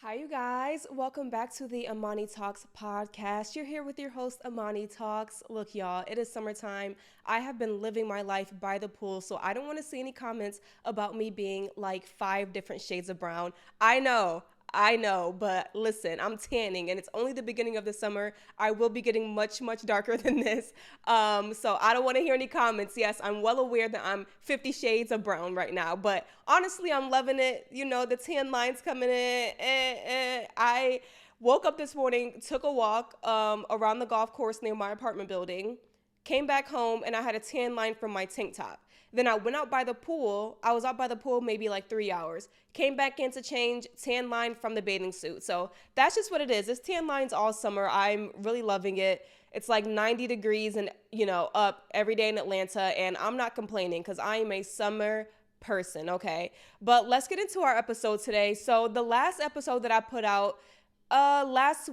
Hi, you guys. Welcome back to the Amani Talks podcast. You're here with your host, Amani Talks. Look, y'all, it is summertime. I have been living my life by the pool, so I don't want to see any comments about me being like 5 different shades of brown. I know, but listen, I'm tanning and it's only the beginning of the summer. I will be getting much, much darker than this. So I don't want to hear any comments. Yes, I'm well aware that I'm 50 shades of brown right now, but honestly, I'm loving it. You know, the tan lines coming in. I woke up this morning, took a walk around the golf course near my apartment building, came back home, and I had a tan line from my tank top. Then I went out by the pool. I was out by the pool maybe like 3 hours. Came back in to change, tan line from the bathing suit. So that's just what it is. It's tan lines all summer. I'm really loving it. It's like 90 degrees and, up every day in Atlanta. And I'm not complaining because I am a summer person, okay? But let's get into our episode today. So the last episode that I put out last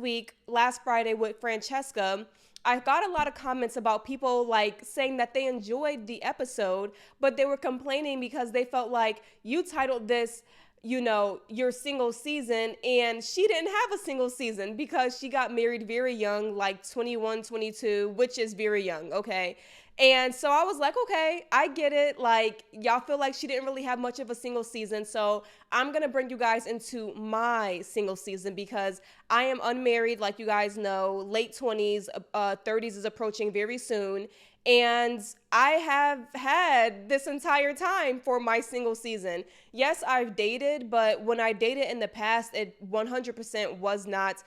Friday with Francesca, I got a lot of comments about people like saying that they enjoyed the episode, but they were complaining because they felt like you titled this, your single season, and she didn't have a single season because she got married very young, like 21, 22, which is very young, okay? And so I was like, okay, I get it. Like, y'all feel like she didn't really have much of a single season. So I'm going to bring you guys into my single season because I am unmarried, like you guys know, late 20s, 30s is approaching very soon. And I have had this entire time for my single season. Yes, I've dated, but when I dated in the past, it 100% was not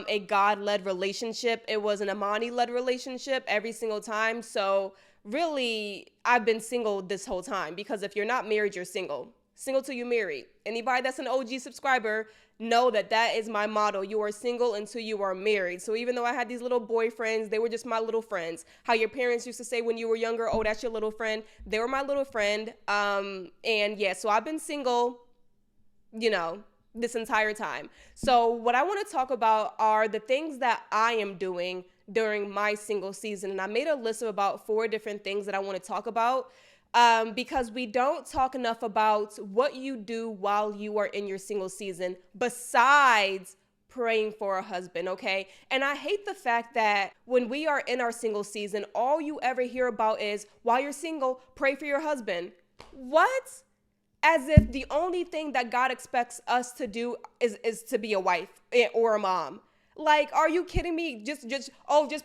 a God-led relationship. It was an Amani-led relationship every single time. So really, I've been single this whole time because if you're not married, you're single. Single till you're married. Anybody that's an OG subscriber know that that is my motto. You are single until you are married. So even though I had these little boyfriends, they were just my little friends. How your parents used to say when you were younger, oh, that's your little friend. They were my little friend. So I've been single, this entire time. So what I want to talk about are the things that I am doing during my single season. And I made a list of about 4 different things that I want to talk about because we don't talk enough about what you do while you are in your single season besides praying for a husband, okay? And I hate the fact that when we are in our single season, all you ever hear about is while you're single, pray for your husband. What? As if the only thing that God expects us to do is to be a wife or a mom. Like, are you kidding me? Just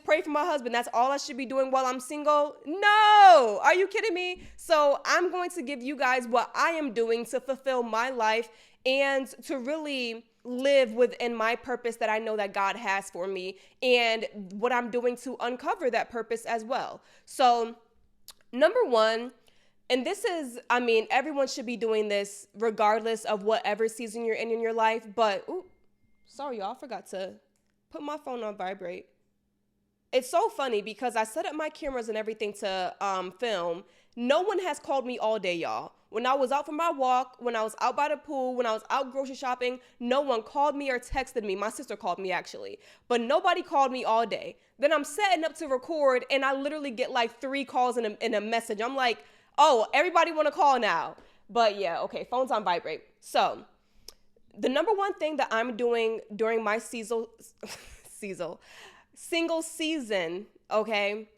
pray for my husband. That's all I should be doing while I'm single? No. Are you kidding me? So I'm going to give you guys what I am doing to fulfill my life and to really live within my purpose that I know that God has for me and what I'm doing to uncover that purpose as well. So number 1, and this is, everyone should be doing this regardless of whatever season you're in your life. But, sorry, y'all, I forgot to put my phone on vibrate. It's so funny because I set up my cameras and everything to film. No one has called me all day, y'all. When I was out for my walk, when I was out by the pool, when I was out grocery shopping, no one called me or texted me. My sister called me, actually. But nobody called me all day. Then I'm setting up to record, and I literally get like 3 calls in a message. I'm like, oh, everybody want to call now. But yeah, okay, phone's on vibrate. So the number 1 thing that I'm doing during my single season, okay,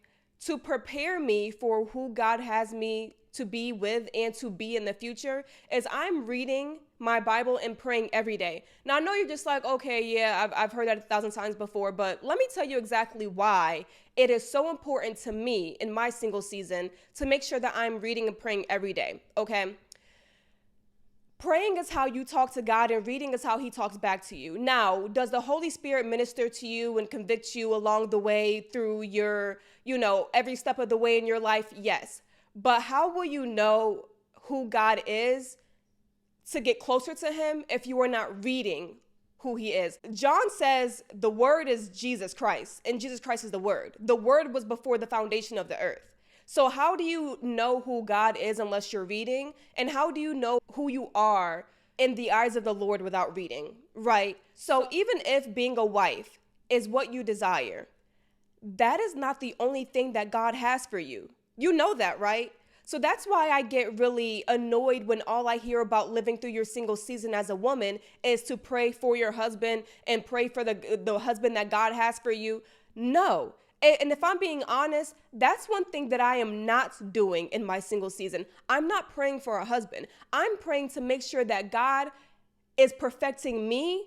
to prepare me for who God has me to be with and to be in the future is I'm reading my Bible and praying every day. Now, I know you're just like, okay, yeah, I've heard that 1,000 times before, but let me tell you exactly why it is so important to me in my single season to make sure that I'm reading and praying every day, okay? Praying is how you talk to God and reading is how he talks back to you. Now, does the Holy Spirit minister to you and convict you along the way through your, every step of the way in your life? Yes. But how will you know who God is to get closer to him if you are not reading who he is? John says the word is Jesus Christ, and Jesus Christ is the word. The word was before the foundation of the earth. So how do you know who God is unless you're reading? And how do you know who you are in the eyes of the Lord without reading, right? So even if being a wife is what you desire, that is not the only thing that God has for you. You know that, right? So that's why I get really annoyed when all I hear about living through your single season as a woman is to pray for your husband and pray for the husband that God has for you. No. And if I'm being honest, that's one thing that I am not doing in my single season. I'm not praying for a husband. I'm praying to make sure that God is perfecting me.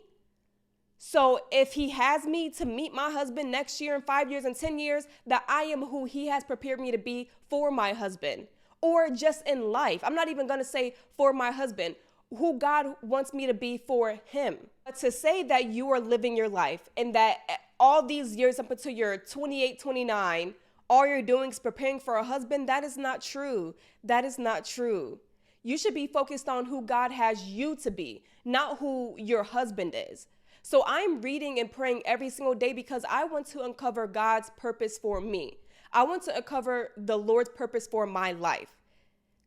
So if he has me to meet my husband next year, in 5 years, and 10 years, that I am who he has prepared me to be for my husband, or just in life. I'm not even going to say for my husband, who God wants me to be for him. But to say that you are living your life and that all these years up until you're 28, 29, all you're doing is preparing for a husband, that is not true. That is not true. You should be focused on who God has you to be, not who your husband is. So I'm reading and praying every single day because I want to uncover God's purpose for me. I want to uncover the Lord's purpose for my life.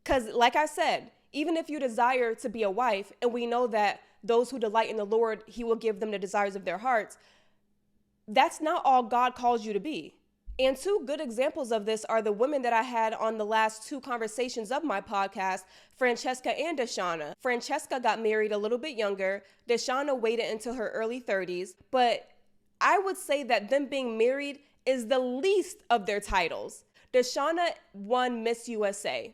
Because like I said, even if you desire to be a wife, and we know that those who delight in the Lord, he will give them the desires of their hearts, that's not all God calls you to be. And two good examples of this are the women that I had on the last two conversations of my podcast, Francesca and Deshauna. Francesca got married a little bit younger. Deshauna waited until her early 30s. But I would say that them being married is the least of their titles. Deshauna won Miss USA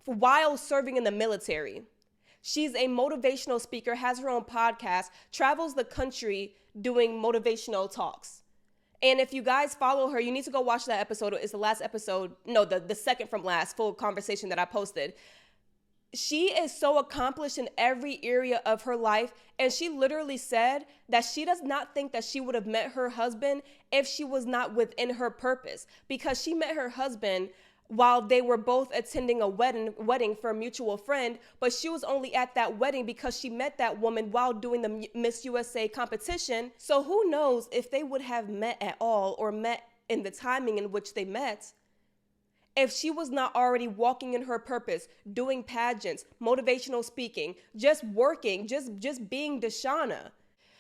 while serving in the military. She's a motivational speaker, has her own podcast, travels the country doing motivational talks. And if you guys follow her, you need to go watch that episode. It's the last episode, no, the second from last full conversation that I posted. She is so accomplished in every area of her life. And she literally said that she does not think that she would have met her husband if she was not within her purpose, because she met her husband while they were both attending a wedding for a mutual friend, but she was only at that wedding because she met that woman while doing the Miss USA competition. So who knows if they would have met at all, or met in the timing in which they met, if she was not already walking in her purpose, doing pageants, motivational speaking, just working, just being Deshauna.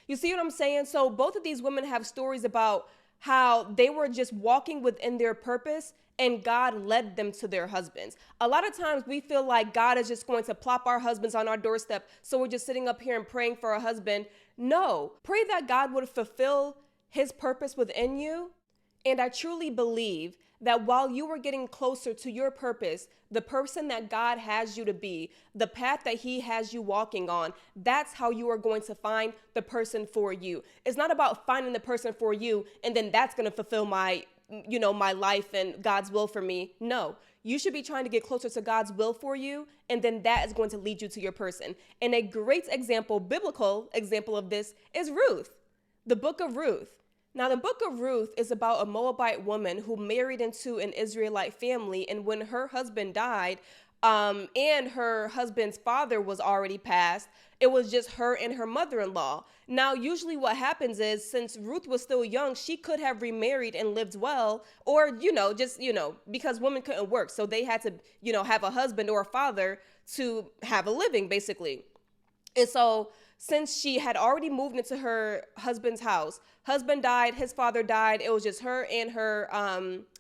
You see what I'm saying? So both of these women have stories about how they were just walking within their purpose and God led them to their husbands. A lot of times we feel like God is just going to plop our husbands on our doorstep, so we're just sitting up here and praying for a husband. No, pray that God would fulfill his purpose within you. And I truly believe that while you were getting closer to your purpose, the person that God has you to be, the path that he has you walking on, that's how you are going to find the person for you. It's not about finding the person for you and then that's going to fulfill my life and God's will for me. No, you should be trying to get closer to God's will for you, and then that is going to lead you to your person. And a great example, biblical example of this is Ruth, the book of Ruth. Now, the book of Ruth is about a Moabite woman who married into an Israelite family, and when her husband died, and her husband's father was already passed, it was just her and her mother-in-law. Now, usually what happens is, since Ruth was still young, she could have remarried and lived well, or, because women couldn't work. So they had to, have a husband or a father to have a living, basically. And so since she had already moved into her husband's house, husband died, his father died, it was just her and her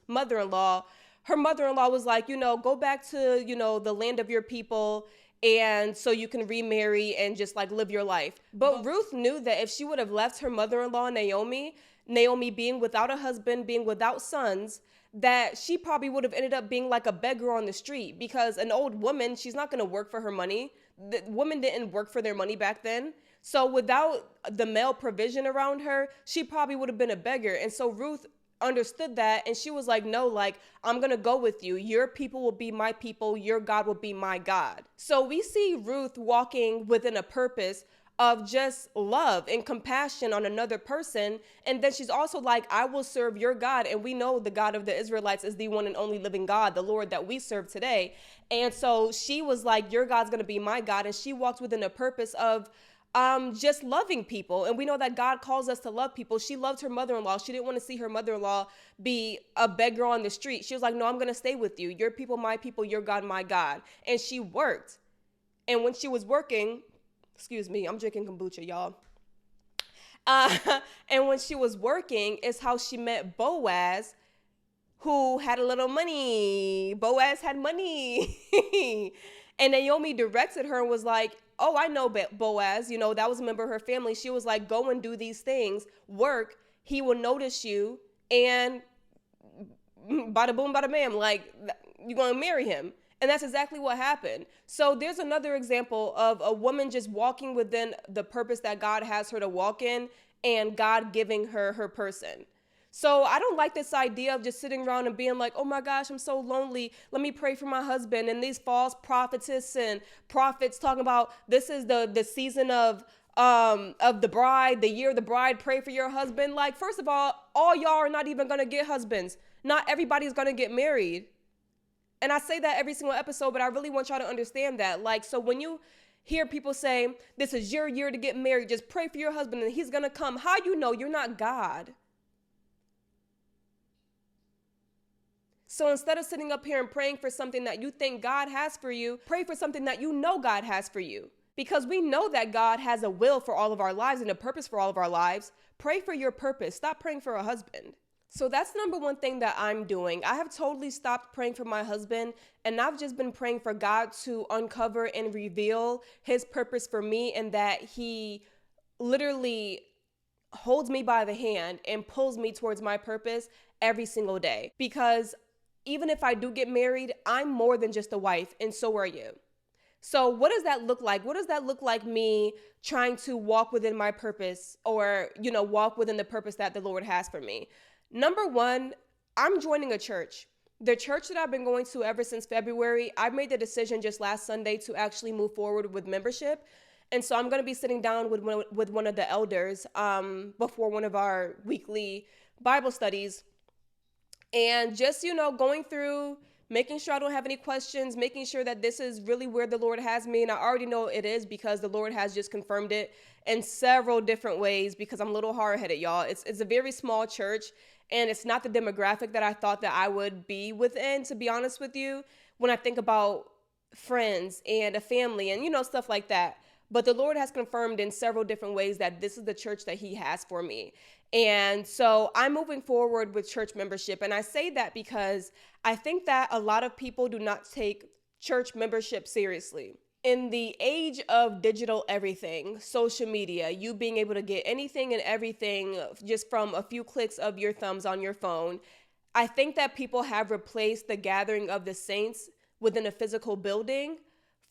mother-in-law. Her mother-in-law was like, go back to, the land of your people, and so you can remarry and just like live your life. But Ruth knew that if she would have left her mother-in-law, Naomi being without a husband, being without sons, that she probably would have ended up being like a beggar on the street, because an old woman, she's not going to work for her money. The women didn't work for their money back then. So without the male provision around her, she probably would have been a beggar. And so Ruth understood that, and she was like, no, like, I'm gonna go with you. Your people will be my people, your God will be my God. So we see Ruth walking within a purpose of just love and compassion on another person, and then she's also like, I will serve your God. And we know the God of the Israelites is the one and only living God, the Lord that we serve today. And so she was like, your God's gonna be my God, and she walked within a purpose of just loving people. And we know that God calls us to love people. She loved her mother-in-law. She didn't want to see her mother-in-law be a beggar on the street. She was like, no, I'm going to stay with you. Your people, my people, your God, my God. And she worked. And when she was working, excuse me, I'm drinking kombucha, y'all. And when she was working is how she met Boaz, who had a little money. Boaz had money. And Naomi directed her and was like, oh, I know Boaz, that was a member of her family. She was like, go and do these things, work. He will notice you, and bada boom, bada bam, like, you're going to marry him. And that's exactly what happened. So there's another example of a woman just walking within the purpose that God has her to walk in, and God giving her her person. So I don't like this idea of just sitting around and being like, oh my gosh, I'm so lonely. Let me pray for my husband. And these false prophetess and prophets talking about this is the season of the bride, the year of the bride, pray for your husband. Like, first of all y'all are not even going to get husbands. Not everybody's going to get married. And I say that every single episode, but I really want y'all to understand that. Like, so when you hear people say, this is your year to get married, just pray for your husband and he's going to come. How you know? You're not God. So instead of sitting up here and praying for something that you think God has for you, pray for something that you know God has for you. Because we know that God has a will for all of our lives and a purpose for all of our lives. Pray for your purpose. Stop praying for a husband. So that's number one thing that I'm doing. I have totally stopped praying for my husband, and I've just been praying for God to uncover and reveal his purpose for me, and that he literally holds me by the hand and pulls me towards my purpose every single day. Because even if I do get married, I'm more than just a wife, and so are you. So what does that look like? What does that look like, me trying to walk within my purpose, or, walk within the purpose that the Lord has for me? Number one, I'm joining a church. The church that I've been going to ever since February, I made the decision just last Sunday to actually move forward with membership. And so I'm going to be sitting down with one of the elders before one of our weekly Bible studies. And just, going through, making sure I don't have any questions, making sure that this is really where the Lord has me. And I already know it is, because the Lord has just confirmed it in several different ways, because I'm a little hard-headed, y'all. It's a very small church, and it's not the demographic that I thought that I would be within, to be honest with you, when I think about friends and a family and, stuff like that. But the Lord has confirmed in several different ways that this is the church that he has for me. And so I'm moving forward with church membership. And I say that because I think that a lot of people do not take church membership seriously. In the age of digital everything, social media, you being able to get anything and everything just from a few clicks of your thumbs on your phone, I think that people have replaced the gathering of the saints within a physical building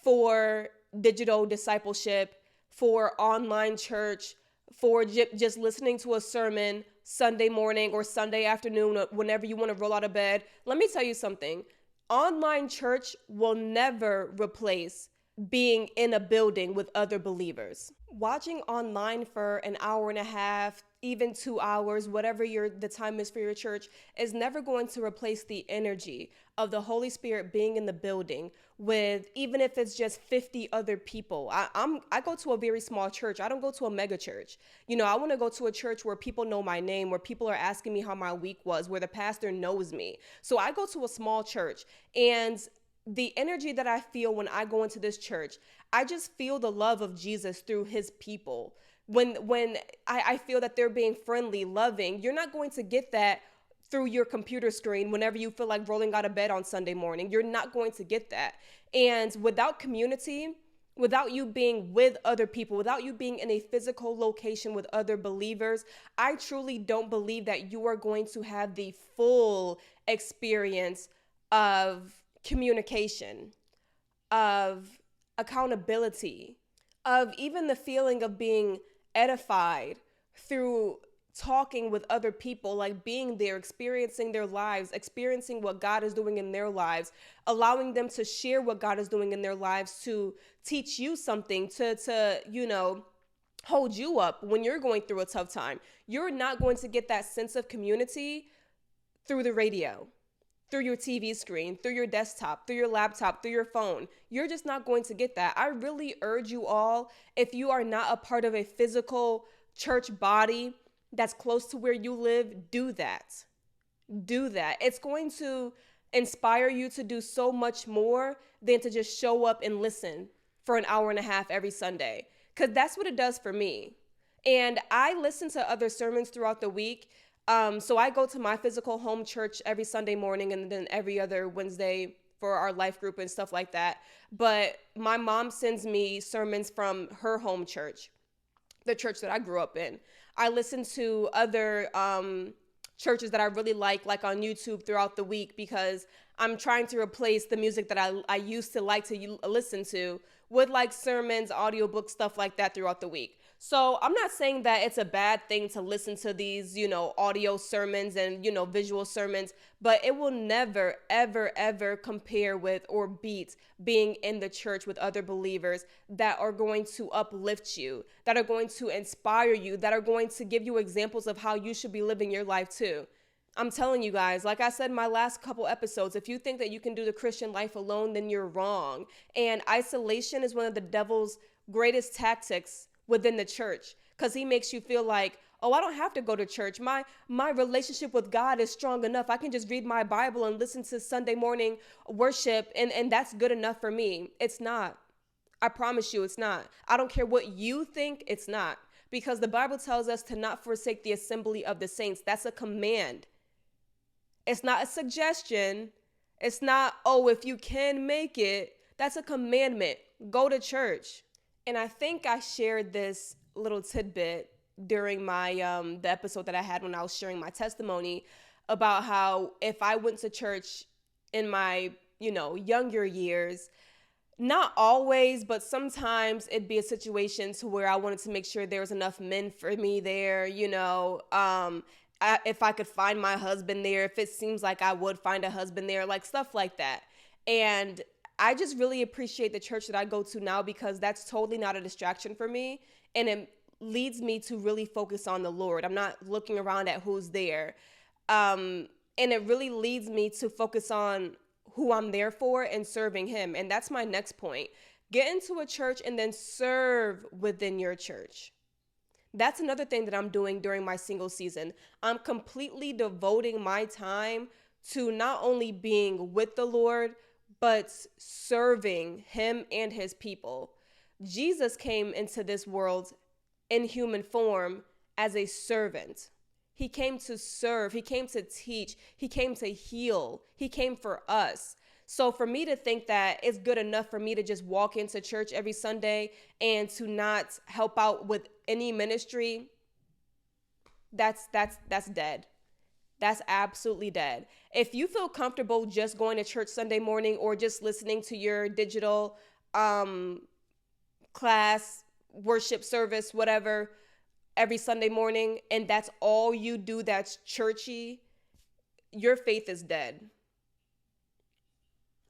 for digital discipleship, for online church, for just listening to a sermon Sunday morning or Sunday afternoon, whenever you want to roll out of bed. Let me tell you something. Online church will never replace being in a building with other believers. Watching online for an hour and a half, even 2 hours, whatever the time is for your church, is never going to replace the energy of the Holy Spirit being in the building with, even if it's just 50 other people. I go to a very small church. I don't go to a mega church. I want to go to a church where people know my name, where people are asking me how my week was, where the pastor knows me. So I go to a small church, and the energy that I feel when I go into this church, I just feel the love of Jesus through his people. When I feel that they're being friendly, loving, you're not going to get that through your computer screen whenever you feel like rolling out of bed on Sunday morning. You're not going to get that. And without community, without you being with other people, without you being in a physical location with other believers, I truly don't believe that you are going to have the full experience of communication, of accountability, of even the feeling of being edified through talking with other people, like being there, experiencing their lives, experiencing what God is doing in their lives, allowing them to share what God is doing in their lives, to teach you something, to hold you up when you're going through a tough time. You're not going to get that sense of community through the radio, through your TV screen, through your desktop, through your laptop, through your phone. You're just not going to get that. I really urge you all, if you are not a part of a physical church body that's close to where you live, do that. Do that. It's going to inspire you to do so much more than to just show up and listen for an hour and a half every Sunday, because that's what it does for me. And I listen to other sermons throughout the week. So I go to my physical home church every Sunday morning and then every other Wednesday for our life group and stuff like that. But my mom sends me sermons from her home church, the church that I grew up in. I listen to other churches that I really like on YouTube throughout the week, because I'm trying to replace the music that I used to like to listen to with like sermons, audiobooks, stuff like that throughout the week. So I'm not saying that it's a bad thing to listen to these, audio sermons and, visual sermons, but it will never, ever, ever compare with or beat being in the church with other believers that are going to uplift you, that are going to inspire you, that are going to give you examples of how you should be living your life too. I'm telling you guys, like I said in my last couple episodes, if you think that you can do the Christian life alone, then you're wrong. And isolation is one of the devil's greatest tactics within the church, because he makes you feel like, oh, I don't have to go to church. My relationship with God is strong enough. I can just read my Bible and listen to Sunday morning worship, and that's good enough for me. It's not. I promise you it's not. I don't care what you think, it's not. Because the Bible tells us to not forsake the assembly of the saints. That's a command. It's not a suggestion. It's not, oh, if you can make it. That's a commandment. Go to church. And I think I shared this little tidbit during my the episode that I had when I was sharing my testimony about how if I went to church in my, younger years, not always, but sometimes it'd be a situation to where I wanted to make sure there was enough men for me there, if I could find my husband there, if it seems like I would find a husband there, like stuff like that. And I just really appreciate the church that I go to now, because that's totally not a distraction for me. And it leads me to really focus on the Lord. I'm not looking around at who's there. And it really leads me to focus on who I'm there for and serving him. And that's my next point. Get into a church and then serve within your church. That's another thing that I'm doing during my single season. I'm completely devoting my time to not only being with the Lord, but serving him and his people. Jesus came into this world in human form as a servant. He came to serve. He came to teach. He came to heal. He came for us. So for me to think that it's good enough for me to just walk into church every Sunday and to not help out with any ministry, that's dead. That's absolutely dead. If you feel comfortable just going to church Sunday morning or just listening to your digital class, worship service, whatever, every Sunday morning, and that's all you do that's churchy, your faith is dead.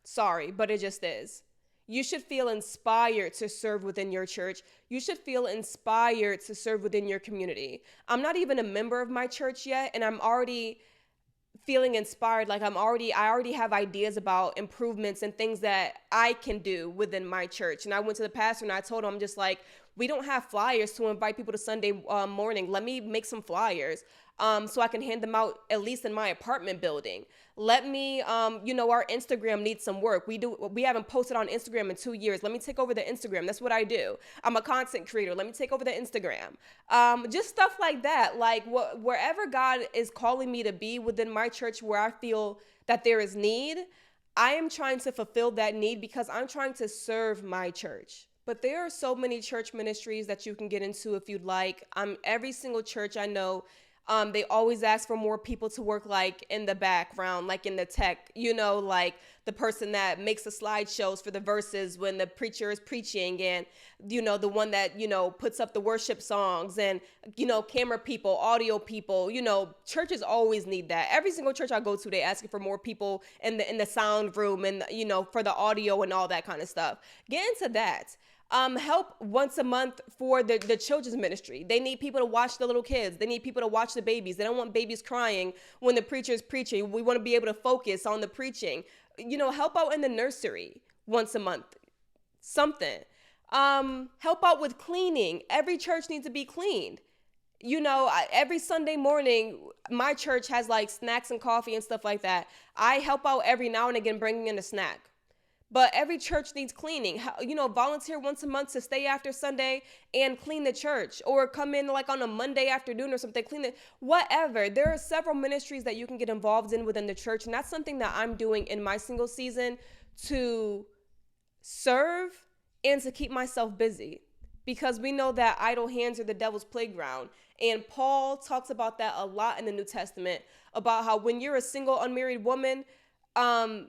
Sorry, but it just is. You should feel inspired to serve within your church. You should feel inspired to serve within your community. I'm not even a member of my church yet, and I'm already feeling inspired. Like I already have ideas about improvements and things that I can do within my church. And I went to the pastor and I told him, I'm just like, we don't have flyers to invite people to Sunday morning. Let me make some flyers so I can hand them out at least in my apartment building. Let me, our Instagram needs some work. We haven't posted on Instagram in 2 years. Let me take over the Instagram. That's what I do. I'm a content creator. Let me take over the Instagram. Just stuff like that. Like wherever God is calling me to be within my church, where I feel that there is need, I am trying to fulfill that need because I'm trying to serve my church. But there are so many church ministries that you can get into if you'd like. Every single church I know, they always ask for more people to work like in the background, like in the tech, like the person that makes the slideshows for the verses when the preacher is preaching, and, the one that, puts up the worship songs, and, camera people, audio people, churches always need that. Every single church I go to, they asking for more people in the sound room and, for the audio and all that kind of stuff. Get into that. Help once a month for the children's ministry. They need people to watch the little kids. They need people to watch the babies. They don't want babies crying when the preacher is preaching. We want to be able to focus on the preaching. Help out in the nursery once a month. Something. Help out with cleaning. Every church needs to be cleaned. Every Sunday morning, my church has like snacks and coffee and stuff like that. I help out every now and again bringing in a snack. But every church needs cleaning. Volunteer once a month to stay after Sunday and clean the church, or come in like on a Monday afternoon or something, clean it, whatever. There are several ministries that you can get involved in within the church. And that's something that I'm doing in my single season to serve and to keep myself busy, because we know that idle hands are the devil's playground. And Paul talks about that a lot in the New Testament, about how when you're a single unmarried woman,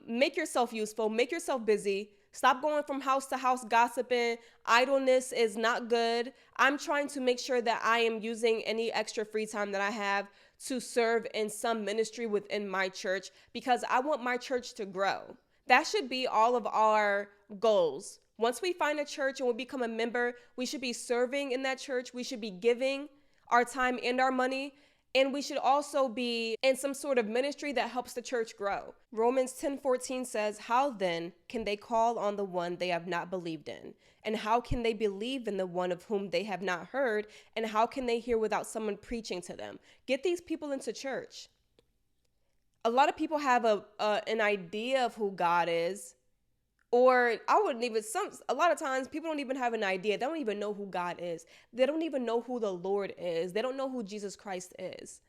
make yourself useful, make yourself busy. Stop going from house to house gossiping. Idleness is not good. I'm trying to make sure that I am using any extra free time that I have to serve in some ministry within my church, because I want my church to grow. That should be all of our goals. Once we find a church and we become a member, we should be serving in that church. We should be giving our time and our money. And we should also be in some sort of ministry that helps the church grow. Romans 10:14 says, "How then can they call on the one they have not believed in? And how can they believe in the one of whom they have not heard? And how can they hear without someone preaching to them?" Get these people into church. A lot of people have an idea of who God is. Or a lot of times people don't even have an idea. They don't even know who God is. They don't even know who the Lord is. They don't know who Jesus Christ is.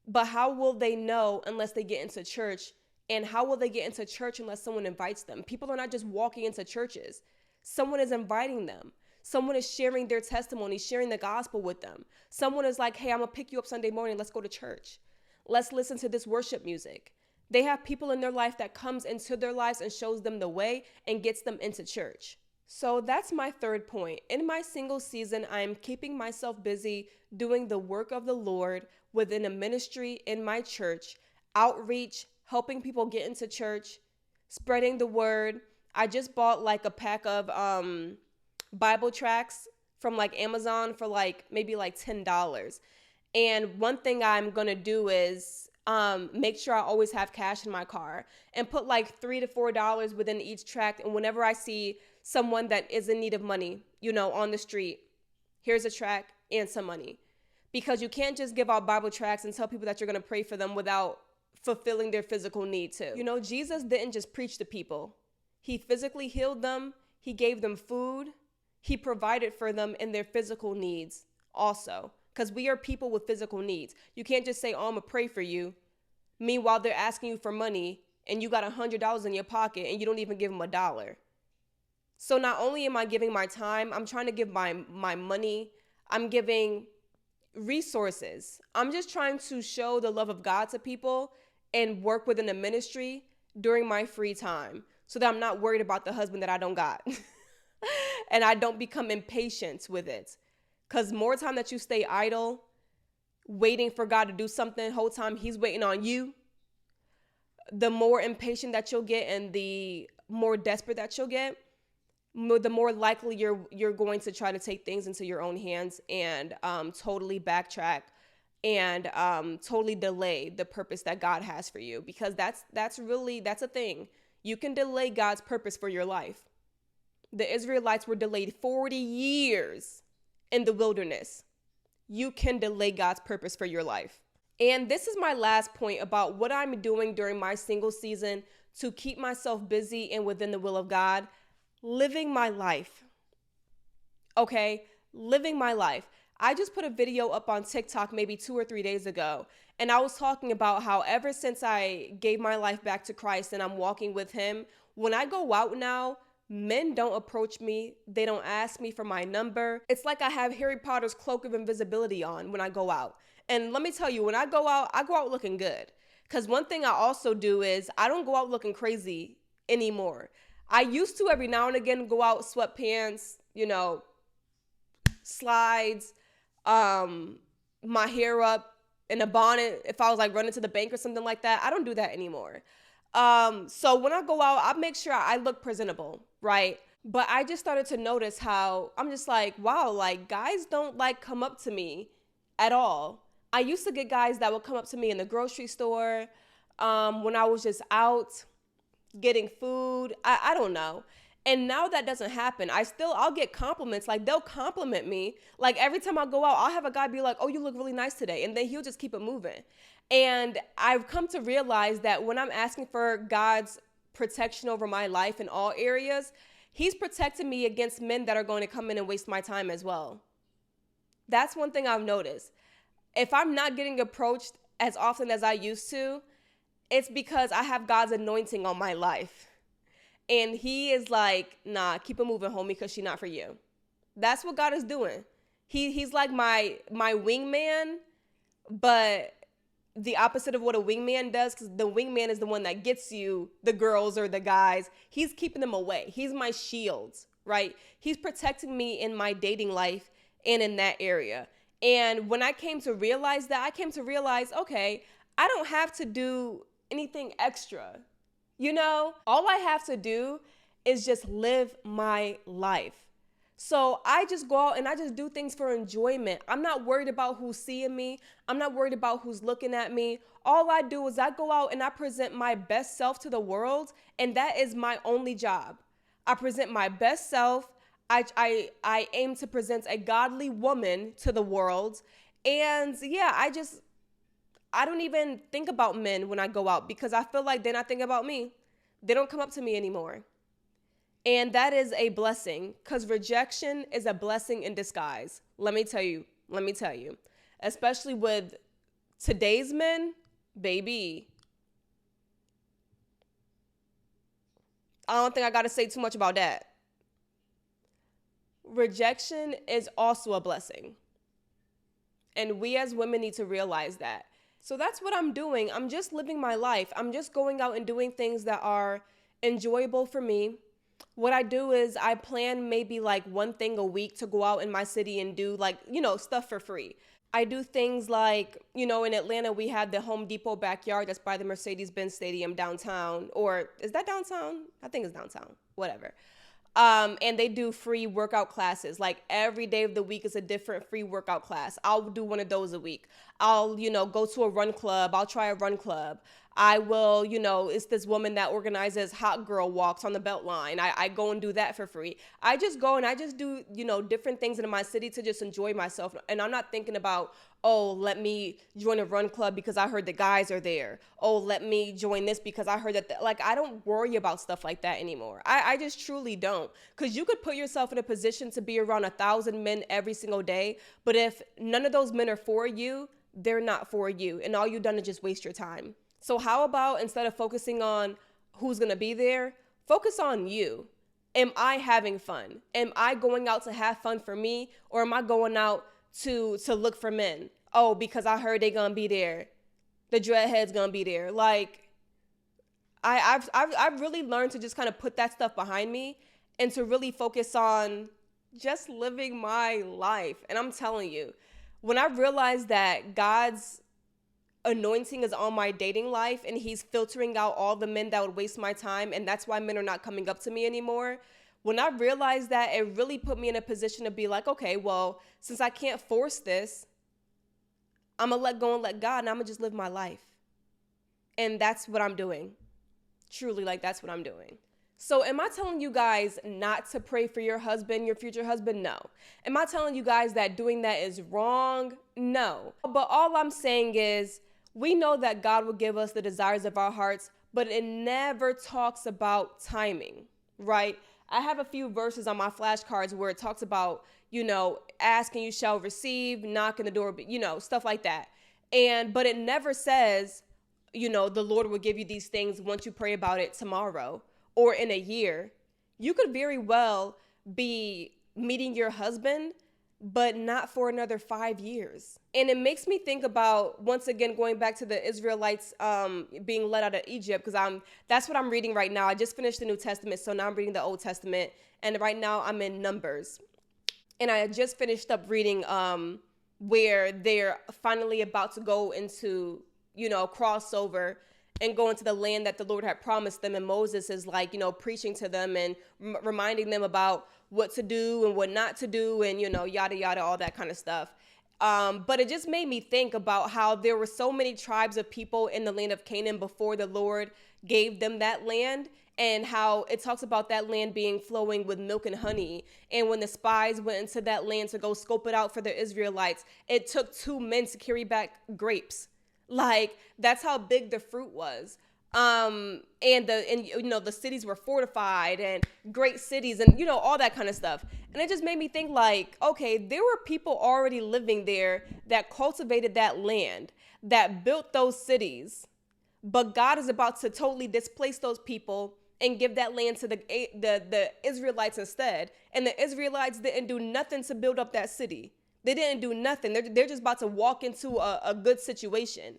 But how will they know unless they get into church? And how will they get into church unless someone invites them? People are not just walking into churches. Someone is inviting them. Someone is sharing their testimony, sharing the gospel with them. Someone is like, "Hey, I'm going to pick you up Sunday morning. Let's go to church. Let's listen to this worship music." They have people in their life that comes into their lives and shows them the way and gets them into church. So that's my third point. In my single season, I am keeping myself busy doing the work of the Lord within a ministry in my church, outreach, helping people get into church, spreading the word. I just bought like a pack of Bible tracts from like Amazon for maybe $10. And one thing I'm going to do is make sure I always have cash in my car and put like $3 to $4 within each tract. And whenever I see someone that is in need of money, on the street, here's a tract and some money. Because you can't just give out Bible tracts and tell people that you're going to pray for them without fulfilling their physical need too. Jesus didn't just preach to people. He physically healed them. He gave them food. He provided for them in their physical needs also. Because we are people with physical needs. You can't just say, "Oh, I'm going to pray for you." Meanwhile, they're asking you for money and you got $100 in your pocket and you don't even give them $1. So not only am I giving my time, I'm trying to give my money. I'm giving resources. I'm just trying to show the love of God to people and work within a ministry during my free time so that I'm not worried about the husband that I don't got. And I don't become impatient with it. Because more time that you stay idle, waiting for God to do something, the whole time he's waiting on you, the more impatient that you'll get and the more desperate that you'll get, the more likely you're going to try to take things into your own hands and totally backtrack and totally delay the purpose that God has for you. Because that's a thing. You can delay God's purpose for your life. The Israelites were delayed 40 years in the wilderness. You can delay God's purpose for your life. And this is my last point about what I'm doing during my single season to keep myself busy and within the will of God. Living my life. Okay? Living my life. I just put a video up on TikTok maybe 2 or 3 days ago. And I was talking about how ever since I gave my life back to Christ and I'm walking with him, when I go out now, men don't approach me. They don't ask me for my number. It's like I have Harry Potter's cloak of invisibility on when I go out. And let me tell you, when I go out looking good. Because one thing I also do is I don't go out looking crazy anymore. I used to every now and again go out sweatpants, slides, my hair up in a bonnet if I was like running to the bank or something like that. I don't do that anymore. So when I go out, I make sure I look presentable, right? But I just started to notice how I'm just like, wow, like guys don't come up to me at all. I used to get guys that would come up to me in the grocery store, when I was just out getting food. I don't know. And now that doesn't happen. I'll get compliments. Like they'll compliment me. Like every time I go out, I'll have a guy be like, "Oh, you look really nice today." And then he'll just keep it moving. And I've come to realize that when I'm asking for God's protection over my life in all areas, he's protecting me against men that are going to come in and waste my time as well. That's one thing I've noticed. If I'm not getting approached as often as I used to, it's because I have God's anointing on my life. And he is like, nah, keep it moving, homie, because she's not for you. That's what God is doing. He's like my wingman, but the opposite of what a wingman does, because the wingman is the one that gets you the girls or the guys. He's keeping them away. He's my shield, right? He's protecting me in my dating life and in that area. And when I came to realize that, I came to realize, okay, I don't have to do anything extra. You know, all I have to do is just live my life. So I just go out and I just do things for enjoyment. I'm not worried about who's seeing me. I'm not worried about who's looking at me. All I do is I go out and I present my best self to the world, and that is my only job. I present my best self. I aim to present a godly woman to the world. And yeah, I don't even think about men when I go out because I feel like they're not thinking about me. They don't come up to me anymore. And that is a blessing, because rejection is a blessing in disguise. Let me tell you, especially with today's men, baby. I don't think I got to say too much about that. Rejection is also a blessing. And we as women need to realize that. So that's what I'm doing. I'm just living my life. I'm just going out and doing things that are enjoyable for me. What I do is I plan maybe like one thing a week to go out in my city and do like, stuff for free. I do things like, in Atlanta, we have the Home Depot backyard that's by the Mercedes-Benz Stadium downtown. Or is that downtown? I think it's downtown, whatever. And they do free workout classes. Like every day of the week is a different free workout class. I'll do one of those a week. I'll, go to a run club. I'll try a run club. I will, it's this woman that organizes hot girl walks on the Beltline. I go and do that for free. I just go and I just do, different things in my city to just enjoy myself. And I'm not thinking about, oh, let me join a run club because I heard the guys are there. Oh, let me join this because I heard that, I don't worry about stuff like that anymore. I just truly don't. Because you could put yourself in a position to be around 1,000 men every single day. But if none of those men are for you, they're not for you. And all you've done is just waste your time. So how about instead of focusing on who's going to be there, focus on you. Am I having fun? Am I going out to have fun for me? Or am I going out to look for men? Oh, because I heard they're going to be there. The dreadhead's going to be there. I've really learned to just kind of put that stuff behind me and to really focus on just living my life. And I'm telling you, when I realized that God's anointing is on my dating life and he's filtering out all the men that would waste my time, and that's why men are not coming up to me anymore. When I realized that, it really put me in a position to be like, okay, well, since I can't force this, I'm gonna let go and let God, and I'm gonna just live my life. And that's what I'm doing. Truly, that's what I'm doing. So am I telling you guys not to pray for your husband, your future husband? No. Am I telling you guys that doing that is wrong? No. But all I'm saying is, we know that God will give us the desires of our hearts, but it never talks about timing, right? I have a few verses on my flashcards where it talks about, ask and you shall receive, knock on the door, stuff like that. But it never says, the Lord will give you these things once you pray about it tomorrow or in a year. You could very well be meeting your husband, but not for another 5 years. And it makes me think about, once again, going back to the Israelites being led out of Egypt, because that's what I'm reading right now. I just finished the New Testament, so now I'm reading the Old Testament, and right now I'm in Numbers. And I just finished up reading where they're finally about to go into, crossover and go into the land that the Lord had promised them. And Moses is preaching to them and reminding them about what to do and what not to do and, yada, yada, all that kind of stuff. But it just made me think about how there were so many tribes of people in the land of Canaan before the Lord gave them that land, and how it talks about that land being flowing with milk and honey. And when the spies went into that land to go scope it out for the Israelites, it took 2 men to carry back grapes. That's how big the fruit was. The cities were fortified and great cities and all that kind of stuff. And it just made me think like, okay, there were people already living there that cultivated that land, that built those cities, but God is about to totally displace those people and give that land to the Israelites instead. And the Israelites didn't do nothing to build up that city. They didn't do nothing. They're just about to walk into a good situation.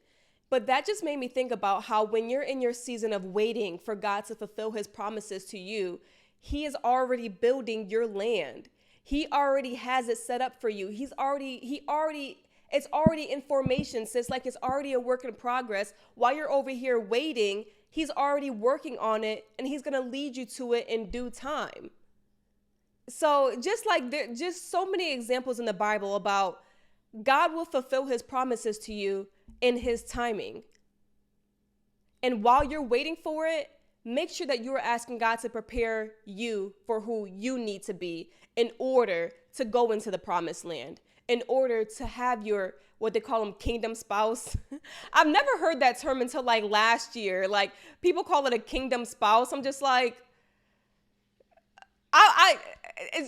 But that just made me think about how when you're in your season of waiting for God to fulfill his promises to you, he is already building your land. He already has it set up for you. It's already in formation, sis. Like, it's already a work in progress. While you're over here waiting, he's already working on it, and he's going to lead you to it in due time. So just so many examples in the Bible about God will fulfill his promises to you in his timing. And while you're waiting for it, make sure that you are asking God to prepare you for who you need to be in order to go into the promised land, in order to have your, what they call them, kingdom spouse. I've never heard that term until like last year. Like, people call it a kingdom spouse. I'm just like,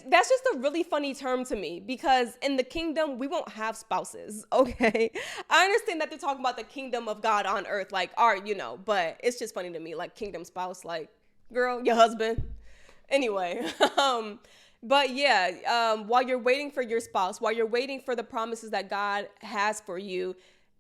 that's just a really funny term to me, because in the kingdom, we won't have spouses, okay? I understand that they're talking about the kingdom of God on earth, like art, but it's just funny to me, like kingdom spouse, like, girl, your husband. Anyway, but yeah, while you're waiting for your spouse, while you're waiting for the promises that God has for you,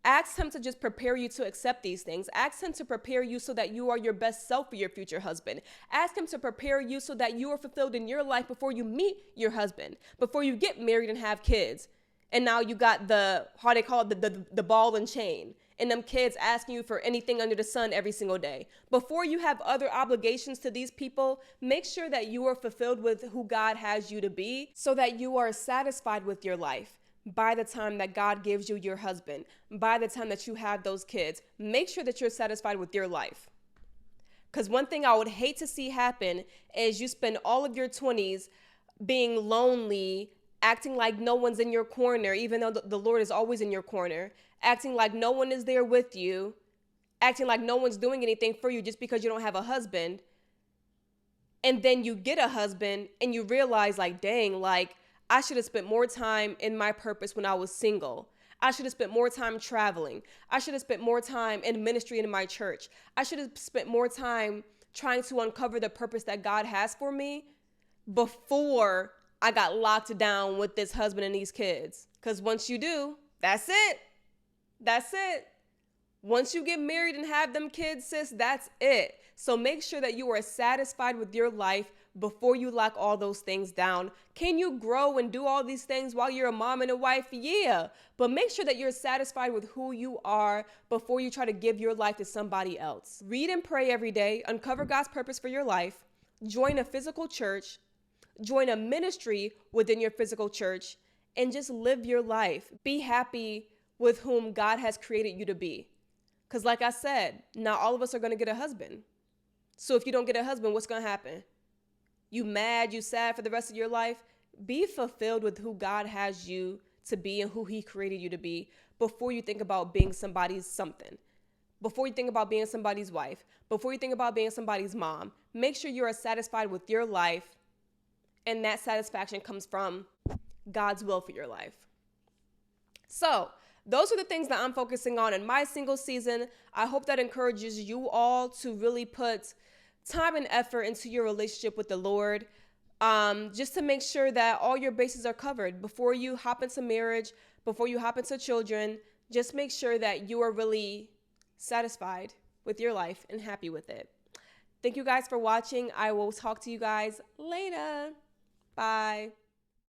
ask him to just prepare you to accept these things. Ask him to prepare you so that you are your best self for your future husband. Ask him to prepare you so that you are fulfilled in your life before you meet your husband, before you get married and have kids. And now you got the ball and chain, and them kids asking you for anything under the sun every single day. Before you have other obligations to these people, make sure that you are fulfilled with who God has you to be, so that you are satisfied with your life. By the time that God gives you your husband, by the time that you have those kids, make sure that you're satisfied with your life. Because one thing I would hate to see happen is you spend all of your 20s being lonely, acting like no one's in your corner, even though the Lord is always in your corner, acting like no one is there with you, acting like no one's doing anything for you just because you don't have a husband. And then you get a husband and you realize, like, dang, like, I should have spent more time in my purpose when I was single. I should have spent more time traveling. I should have spent more time in ministry in my church. I should have spent more time trying to uncover the purpose that God has for me before I got locked down with this husband and these kids. Because once you do, that's it. That's it. Once you get married and have them kids, sis, that's it. So make sure that you are satisfied with your life before you lock all those things down. Can you grow and do all these things while you're a mom and a wife? Yeah. But make sure that you're satisfied with who you are before you try to give your life to somebody else. Read and pray every day. Uncover God's purpose for your life. Join a physical church. Join a ministry within your physical church. And just live your life. Be happy with whom God has created you to be. Because like I said, not all of us are going to get a husband. So if you don't get a husband, what's going to happen? You mad, you sad for the rest of your life? Be fulfilled with who God has you to be and who he created you to be before you think about being somebody's something. Before you think about being somebody's wife. Before you think about being somebody's mom. Make sure you are satisfied with your life, and that satisfaction comes from God's will for your life. So those are the things that I'm focusing on in my single season. I hope that encourages you all to really put time and effort into your relationship with the Lord, just to make sure that all your bases are covered before you hop into marriage, before you hop into children. Just make sure that you are really satisfied with your life and happy with it. Thank you guys for watching. I will talk to you guys later. Bye.